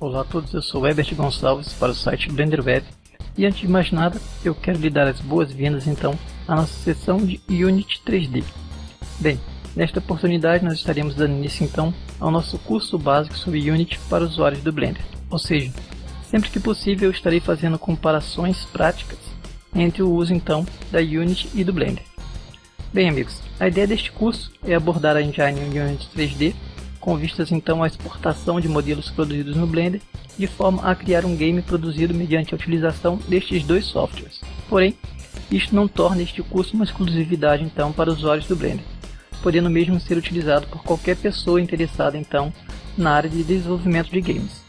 Olá a todos, eu sou Herbert Gonçalves para o site BlenderWeb e antes de mais nada eu quero lhe dar as boas-vindas então à nossa sessão de Unity 3D. Bem, nesta oportunidade nós estaremos dando início então ao nosso curso básico sobre Unity para usuários do Blender. Ou seja, sempre que possível eu estarei fazendo comparações práticas entre o uso então da Unity e do Blender. Bem amigos, a ideia deste curso é abordar a engine Unity 3D com vistas então à exportação de modelos produzidos no Blender, de forma a criar um game produzido mediante a utilização destes dois softwares. Porém, isto não torna este curso uma exclusividade então para usuários do Blender, podendo mesmo ser utilizado por qualquer pessoa interessada então na área de desenvolvimento de games.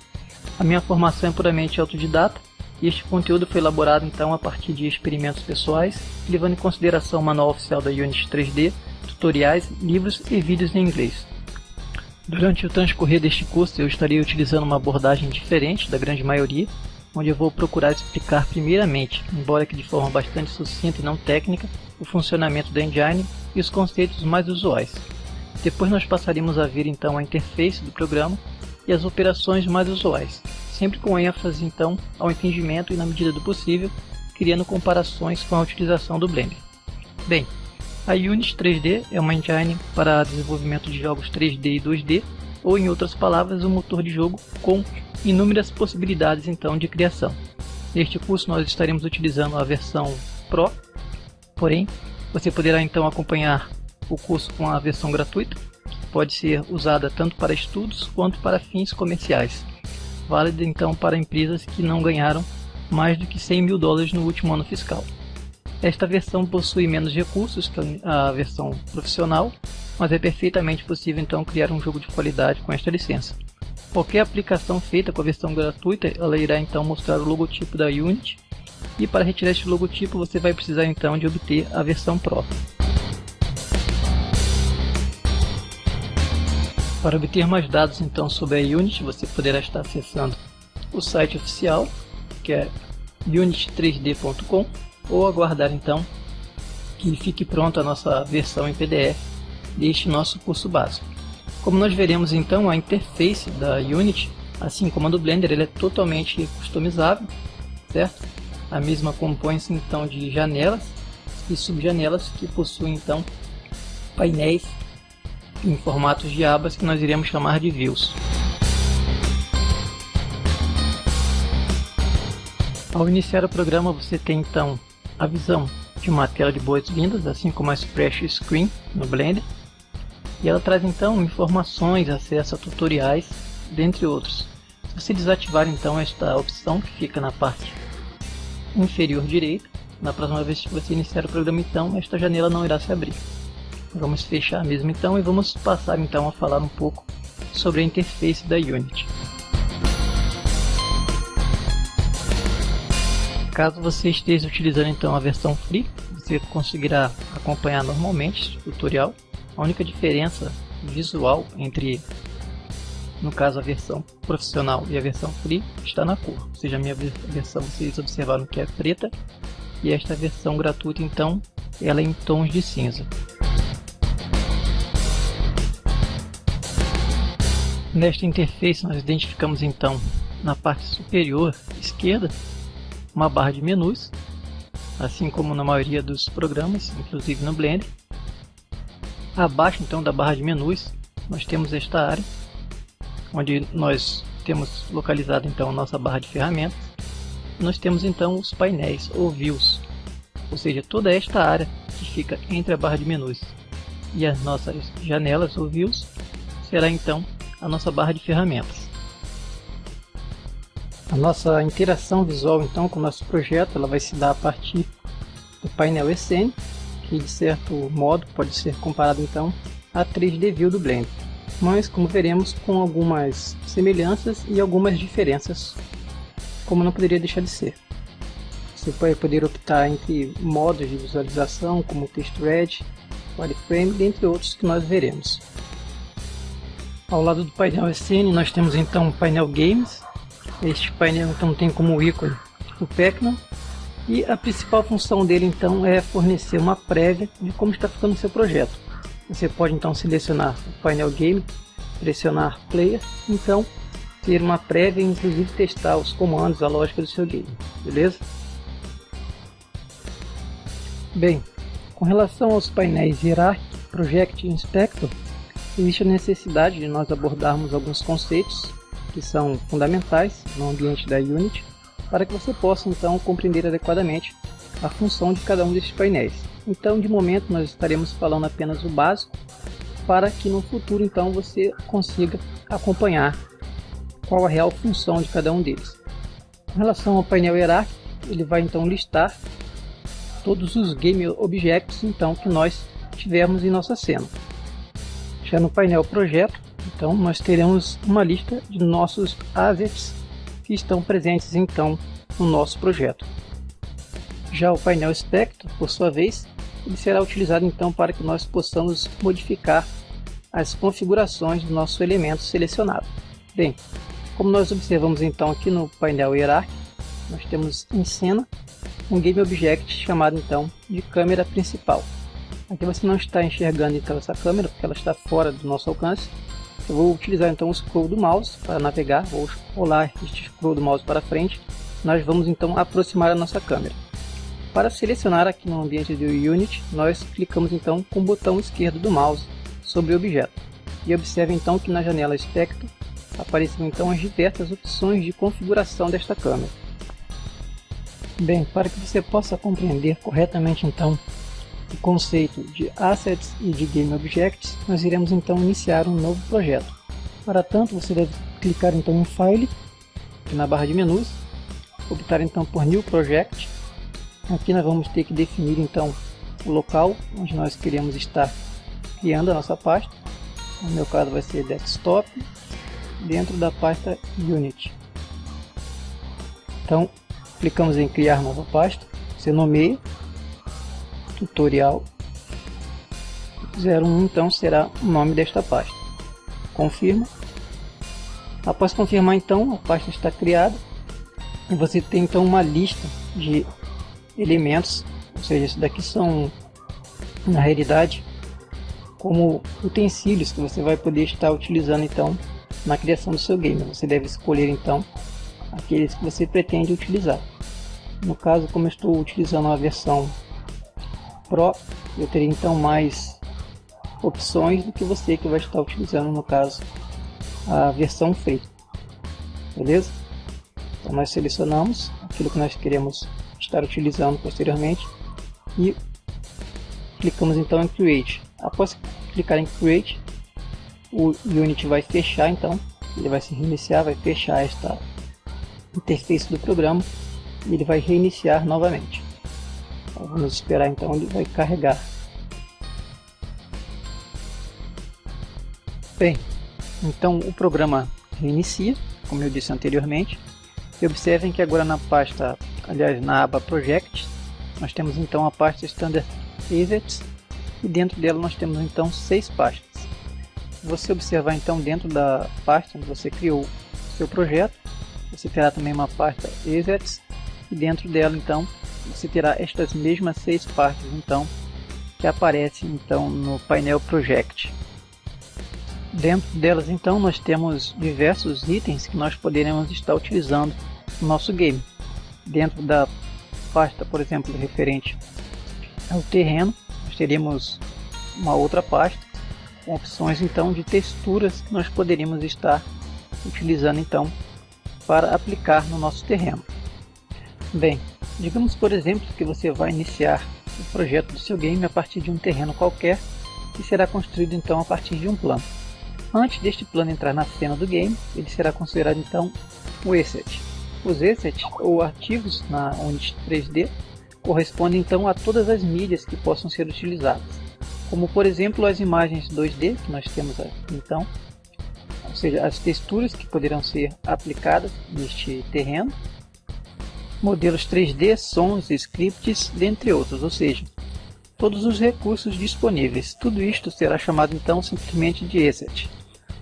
A minha formação é puramente autodidata e este conteúdo foi elaborado então a partir de experimentos pessoais, levando em consideração o manual oficial da Unity 3D, tutoriais, livros e vídeos em inglês. Durante o transcorrer deste curso eu estarei utilizando uma abordagem diferente da grande maioria, onde eu vou procurar explicar primeiramente, embora que de forma bastante sucinta e não técnica, o funcionamento da engine e os conceitos mais usuais. Depois nós passaremos a ver então a interface do programa e as operações mais usuais, sempre com ênfase então ao entendimento e, na medida do possível, criando comparações com a utilização do Blender. Bem, a Unity 3D é uma engine para desenvolvimento de jogos 3D e 2D, ou em outras palavras, um motor de jogo com inúmeras possibilidades então de criação. Neste curso nós estaremos utilizando a versão Pro, porém você poderá então acompanhar o curso com a versão gratuita, que pode ser usada tanto para estudos quanto para fins comerciais, válida então para empresas que não ganharam mais do que $100 mil no último ano fiscal. Esta versão possui menos recursos que a versão profissional, mas é perfeitamente possível então criar um jogo de qualidade com esta licença. Qualquer aplicação feita com a versão gratuita, ela irá então mostrar o logotipo da Unity, e para retirar este logotipo você vai precisar então de obter a versão Pro. Para obter mais dados então sobre a Unity, você poderá estar acessando o site oficial, que é unity3d.com, ou aguardar então que fique pronta a nossa versão em PDF deste nosso curso básico. Como nós veremos então, a interface da Unity, assim como a do Blender, ele é totalmente customizável, certo? A mesma compõe-se então de janelas e subjanelas que possuem então painéis em formatos de abas que nós iremos chamar de views. Ao iniciar o programa você tem então a visão de uma tela de boas-vindas, assim como a Splash Screen no Blender, e ela traz então informações, acesso a tutoriais, dentre outros. Se você desativar então esta opção que fica na parte inferior direita, na próxima vez que você iniciar o programa então esta janela não irá se abrir. Vamos fechar mesmo então e vamos passar então a falar um pouco sobre a interface da Unity. Caso você esteja utilizando então a versão Free, você conseguirá acompanhar normalmente este tutorial. A única diferença visual entre, no caso, a versão profissional e a versão Free está na cor. Ou seja, a minha versão vocês observaram que é preta e esta versão gratuita então ela é em tons de cinza. Nesta interface nós identificamos então na parte superior esquerda uma barra de menus, assim como na maioria dos programas, inclusive no Blender. Abaixo então da barra de menus nós temos esta área, onde nós temos localizado então a nossa barra de ferramentas. Nós temos então os painéis ou views, ou seja, toda esta área que fica entre a barra de menus e as nossas janelas ou views será então a nossa barra de ferramentas. A nossa interação visual então com o nosso projeto ela vai se dar a partir do painel Scene, que de certo modo pode ser comparado então a 3D View do Blender, mas como veremos com algumas semelhanças e algumas diferenças, como não poderia deixar de ser. Você vai poder optar entre modos de visualização como Text Red, Wireframe, dentre outros que nós veremos. Ao lado do painel Scene nós temos então o painel Games. Este painel então tem como ícone o Pac-Man e a principal função dele então é fornecer uma prévia de como está ficando o seu projeto. Você pode então selecionar o painel Game, pressionar Player, então ter uma prévia e inclusive testar os comandos, a lógica do seu game, beleza? Bem, com relação aos painéis Hierarchy, Project e Inspector, existe a necessidade de nós abordarmos alguns conceitos que são fundamentais no ambiente da Unity, para que você possa então compreender adequadamente a função de cada um desses painéis. Então, de momento, nós estaremos falando apenas o básico, para que no futuro então você consiga acompanhar qual a real função de cada um deles. Com relação ao painel Hierarchy, ele vai então listar todos os Game Objects então, que nós tivermos em nossa cena. Já no painel Projeto, então, nós teremos uma lista de nossos assets que estão presentes então no nosso projeto. Já o painel Inspector, por sua vez, ele será utilizado então para que nós possamos modificar as configurações do nosso elemento selecionado. Bem, como nós observamos então aqui no painel Hierarchy, nós temos em cena um Game Object chamado então de câmera principal. Aqui você não está enxergando então essa câmera, porque ela está fora do nosso alcance. Eu vou utilizar então o scroll do mouse para navegar, vou rolar este scroll do mouse para frente. Nós vamos então aproximar a nossa câmera. Para selecionar aqui no ambiente do Unity, nós clicamos então com o botão esquerdo do mouse sobre o objeto. E observe então que na janela Inspector aparecem então as diversas opções de configuração desta câmera. Bem, para que você possa compreender corretamente então o conceito de Assets e de Game Objects, nós iremos então iniciar um novo projeto. Para tanto, você deve clicar então em File, aqui na barra de menus, optar então por New Project. Aqui nós vamos ter que definir então o local onde nós queremos estar criando a nossa pasta. No meu caso vai ser Desktop, dentro da pasta Unity. Então, clicamos em Criar nova pasta, você nomeia, Tutorial 01, então será o nome desta pasta. Confirma. Após confirmar então, a pasta está criada e você tem então uma lista de elementos, ou seja, isso daqui são na realidade como utensílios que você vai poder estar utilizando então na criação do seu game. Você deve escolher então aqueles que você pretende utilizar. No caso, como eu estou utilizando a versão Pro, eu teria então mais opções do que você que vai estar utilizando, no caso, a versão Free. Beleza? Então nós selecionamos aquilo que nós queremos estar utilizando posteriormente e clicamos então em Create. Após clicar em Create, o Unity vai fechar então, ele vai se reiniciar, vai fechar esta interface do programa e ele vai reiniciar novamente. Então, vamos esperar então, ele vai carregar. Bem, então o programa reinicia, como eu disse anteriormente. E observem que agora na pasta, aliás na aba Project, nós temos então a pasta Standard Assets e dentro dela nós temos então 6 pastas. Se você observar então dentro da pasta onde você criou o seu projeto, você terá também uma pasta Assets e dentro dela então você terá estas mesmas 6 partes então que aparecem então no painel Project. Dentro delas então nós temos diversos itens que nós poderemos estar utilizando no nosso game. Dentro da pasta, por exemplo, referente ao terreno, nós teremos uma outra pasta com opções então de texturas que nós poderíamos estar utilizando então para aplicar no nosso terreno. Bem, digamos por exemplo que você vai iniciar o projeto do seu game a partir de um terreno qualquer que será construído então a partir de um plano. Antes deste plano entrar na cena do game, ele será considerado então um asset. Os assets ou arquivos na Unity 3D correspondem então a todas as mídias que possam ser utilizadas, como por exemplo as imagens 2D que nós temos aqui então, ou seja, as texturas que poderão ser aplicadas neste terreno, modelos 3D, sons, scripts, dentre outros, ou seja, todos os recursos disponíveis. Tudo isto será chamado então simplesmente de asset.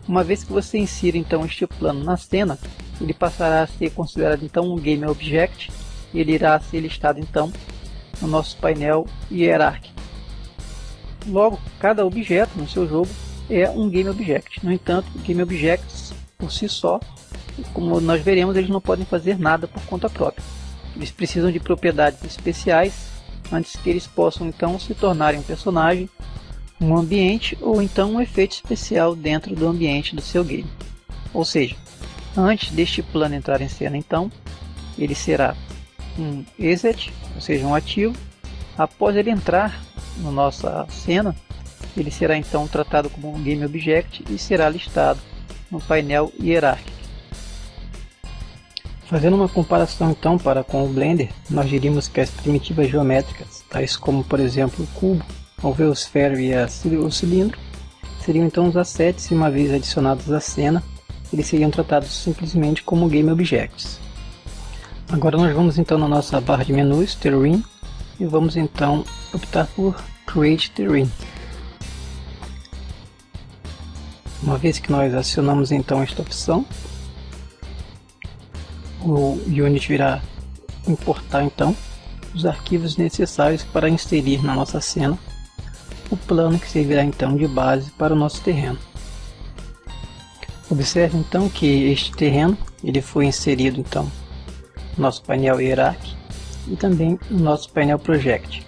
Uma vez que você insira então este plano na cena, ele passará a ser considerado então um Game Object e ele irá ser listado então no nosso painel Hierarchy. Logo, cada objeto no seu jogo é um Game Object. No entanto, Game Objects por si só como nós veremos, eles não podem fazer nada por conta própria. Eles precisam de propriedades especiais antes que eles possam então se tornarem um personagem, um ambiente ou então um efeito especial dentro do ambiente do seu game. Ou seja, antes deste plano entrar em cena, então, ele será um asset, ou seja, um ativo. Após ele entrar na nossa cena, ele será então tratado como um Game Object e será listado no painel hierárquico. Fazendo uma comparação então com o Blender, nós diríamos que as primitivas geométricas, tais como por exemplo o cubo, a alveosfera e o cilindro, seriam então os assets e uma vez adicionados à cena, eles seriam tratados simplesmente como Game Objects. Agora nós vamos então na nossa barra de menus, Terrain, e vamos então optar por Create Terrain. Uma vez que nós acionamos então esta opção, o Unity irá importar então os arquivos necessários para inserir na nossa cena o plano que servirá então de base para o nosso terreno. Observe então que este terreno ele foi inserido então no nosso painel hierárquico e também no nosso painel project.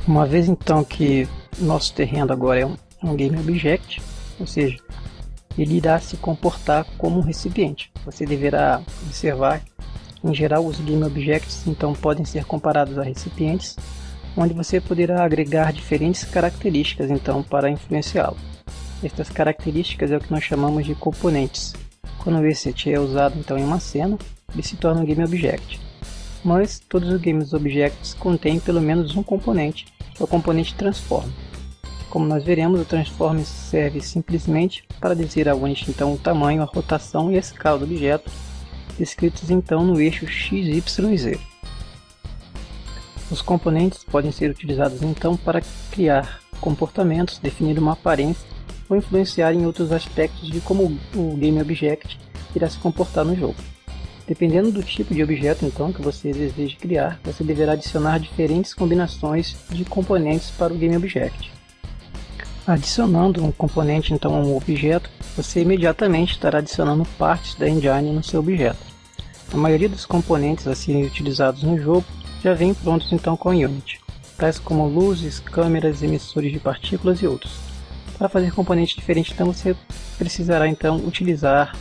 Uma vez então que o nosso terreno agora é um Game Object, ou seja, ele irá se comportar como um recipiente. Você deverá observar que, em geral, os Game Objects então podem ser comparados a recipientes, onde você poderá agregar diferentes características então para influenciá-lo. Estas características é o que nós chamamos de componentes. Quando o asset é usado então em uma cena, ele se torna um Game Object. Mas todos os Game Objects contêm pelo menos um componente, que é o componente Transform. Como nós veremos, o Transform serve simplesmente para dizer a Unity então o tamanho, a rotação e a escala do objeto, descritos então no eixo X, Y e Z. Os componentes podem ser utilizados então para criar comportamentos, definir uma aparência ou influenciar em outros aspectos de como o Game Object irá se comportar no jogo. Dependendo do tipo de objeto então que você deseja criar, você deverá adicionar diferentes combinações de componentes para o Game Object. Adicionando um componente então a um objeto, você imediatamente estará adicionando partes da engine no seu objeto. A maioria dos componentes a serem utilizados no jogo já vêm prontos então com a Unity, tais como luzes, câmeras, emissores de partículas e outros. Para fazer componentes diferentes, então você precisará então utilizar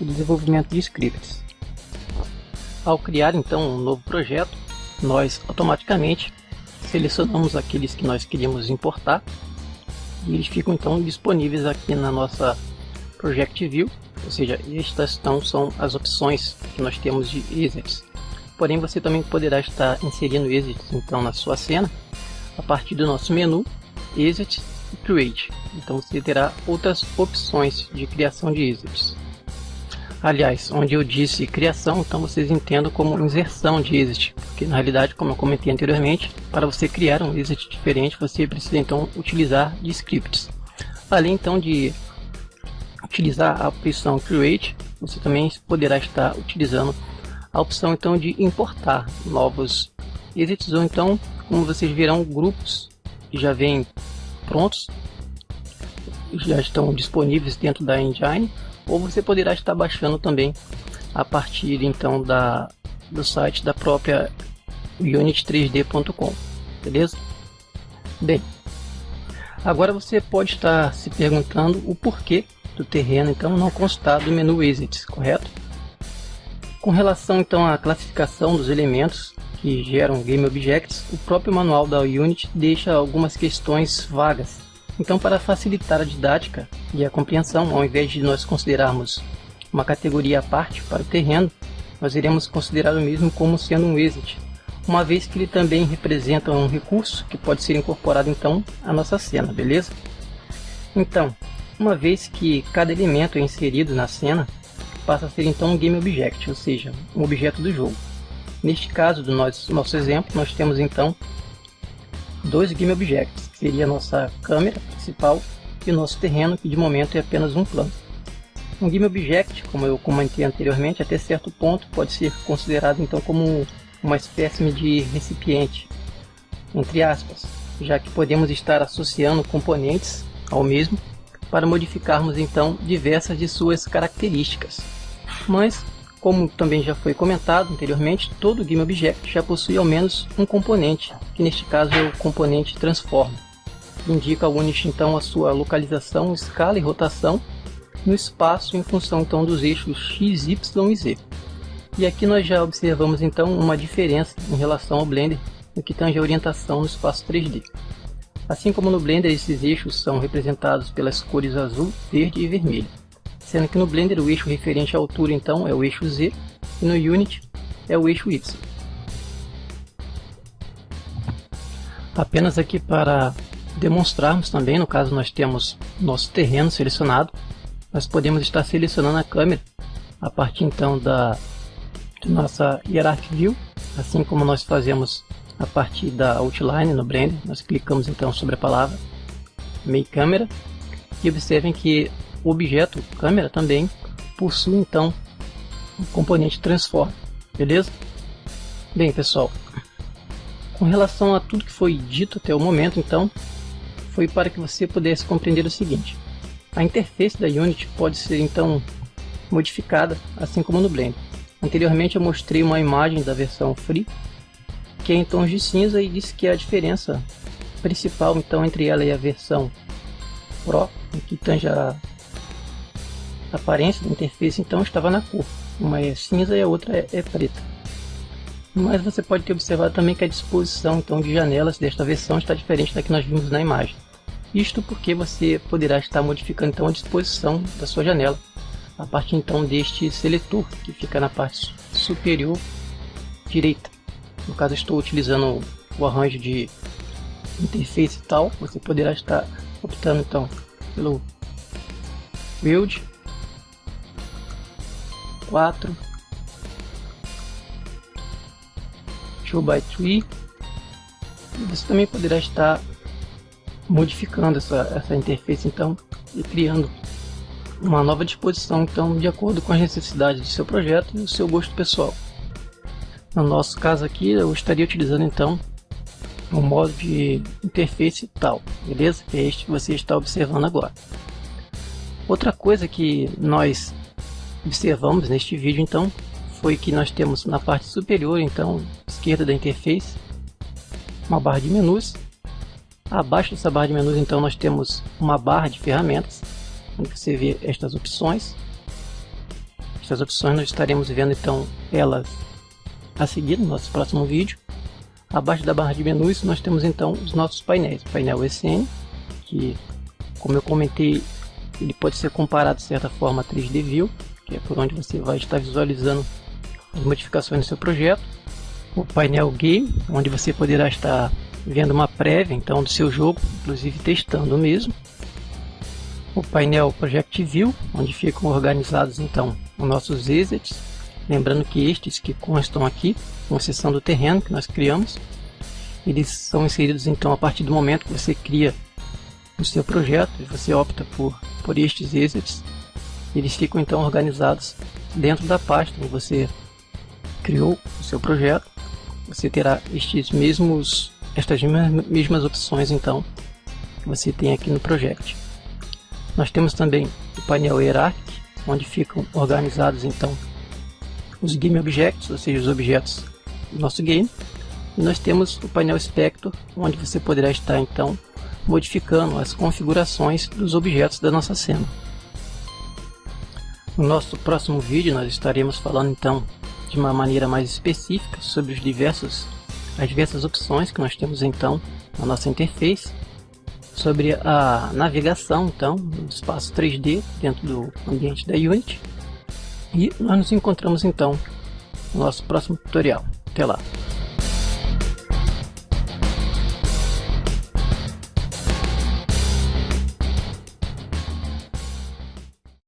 o desenvolvimento de scripts. Ao criar então um novo projeto, nós automaticamente selecionamos aqueles que nós queríamos importar e eles ficam então disponíveis aqui na nossa Project View, ou seja, estas então são as opções que nós temos de assets. Porém, você também poderá estar inserindo assets então na sua cena a partir do nosso menu Assets e Create. Então você terá outras opções de criação de assets. Aliás, onde eu disse criação, então vocês entendam como inserção de asset, porque na realidade, como eu comentei anteriormente, para você criar um asset diferente, você precisa então utilizar de scripts. Além então de utilizar a opção Create, você também poderá estar utilizando a opção então de importar novos assets, ou então, como vocês verão, grupos que já vêm prontos, já estão disponíveis dentro da engine, ou você poderá estar baixando também a partir então do site da própria unity3d.com, beleza? Bem, agora você pode estar se perguntando o porquê do terreno então não constar do menu Assets, correto? Com relação então à classificação dos elementos que geram Game Objects, o próprio manual da Unity deixa algumas questões vagas. Então, para facilitar a didática e a compreensão, ao invés de nós considerarmos uma categoria à parte para o terreno, nós iremos considerar o mesmo como sendo um asset, uma vez que ele também representa um recurso que pode ser incorporado então à nossa cena, beleza? Então, uma vez que cada elemento é inserido na cena, passa a ser então um Game Object, ou seja, um objeto do jogo. Neste caso do nosso exemplo, nós temos então dois Game Objects, que seria a nossa câmera principal e o nosso terreno, que de momento é apenas um plano. Um Game Object, como eu comentei anteriormente, até certo ponto pode ser considerado então como uma espécie de recipiente, entre aspas, já que podemos estar associando componentes ao mesmo para modificarmos então diversas de suas características. Mas, como também já foi comentado anteriormente, todo GameObject já possui ao menos um componente, que neste caso é o componente Transform, que indica ao Unity então a sua localização, escala e rotação no espaço em função então dos eixos X, Y e Z. E aqui nós já observamos então uma diferença em relação ao Blender no que tange a orientação no espaço 3D. Assim como no Blender, esses eixos são representados pelas cores azul, verde e vermelho, sendo que no Blender o eixo referente à altura então é o eixo Z e no Unity é o eixo Y. Apenas aqui para demonstrarmos também, no caso nós temos nosso terreno selecionado, nós podemos estar selecionando a câmera a partir então da nossa Hierarchy View, assim como nós fazemos a partir da Outline no Blender. Nós clicamos então sobre a palavra Make Camera e observem que o objeto câmera também possui então um componente Transform, beleza? Bem pessoal, com relação a tudo que foi dito até o momento, então foi para que você pudesse compreender o seguinte: a interface da Unity pode ser então modificada assim como no Blender. Anteriormente eu mostrei uma imagem da versão Free, que é em tons de cinza, e disse que a diferença principal então entre ela e a versão Pro, que tange a aparência da interface, então estava na cor. Uma é cinza e a outra é preta. Mas você pode ter observado também que a disposição então de janelas desta versão está diferente da que nós vimos na imagem. Isto porque você poderá estar modificando então a disposição da sua janela a partir então deste seletor que fica na parte superior direita. No caso, estou utilizando o arranjo de interface tal. Você poderá estar optando então pelo Build 4 2x3, e você também poderá estar modificando essa interface então e criando uma nova disposição então de acordo com as necessidades do seu projeto e o seu gosto pessoal. No nosso caso aqui, eu estaria utilizando então o modo de interface tal, beleza? Que é este que você está observando agora. Outra coisa que nós observamos neste vídeo então foi que nós temos na parte superior então esquerda da interface uma barra de menus. Abaixo dessa barra de menus então nós temos uma barra de ferramentas, onde você vê estas opções. Estas opções nós estaremos vendo então elas a seguir no nosso próximo vídeo. Abaixo da barra de menus nós temos então os nossos painéis. O painel SN, que como eu comentei, ele pode ser comparado de certa forma a 3D View, que é por onde você vai estar visualizando as modificações do seu projeto. O painel Game, onde você poderá estar vendo uma prévia então do seu jogo, inclusive testando mesmo. O painel Project View, onde ficam organizados então os nossos assets, lembrando que estes que constam aqui, com exceção do terreno que nós criamos, eles são inseridos então a partir do momento que você cria o seu projeto e você opta por estes assets. Eles ficam então organizados dentro da pasta onde você criou o seu projeto. Você terá estas mesmas opções então que você tem aqui no Project. Nós temos também o painel Hierarchy, onde ficam organizados então os Game Objects, ou seja, os objetos do nosso game. E nós temos o painel Spectre, onde você poderá estar então modificando as configurações dos objetos da nossa cena. No nosso próximo vídeo nós estaremos falando então de uma maneira mais específica sobre as diversas opções que nós temos então na nossa interface, sobre a navegação então no espaço 3D dentro do ambiente da Unity, e nós nos encontramos então no nosso próximo tutorial. Até lá!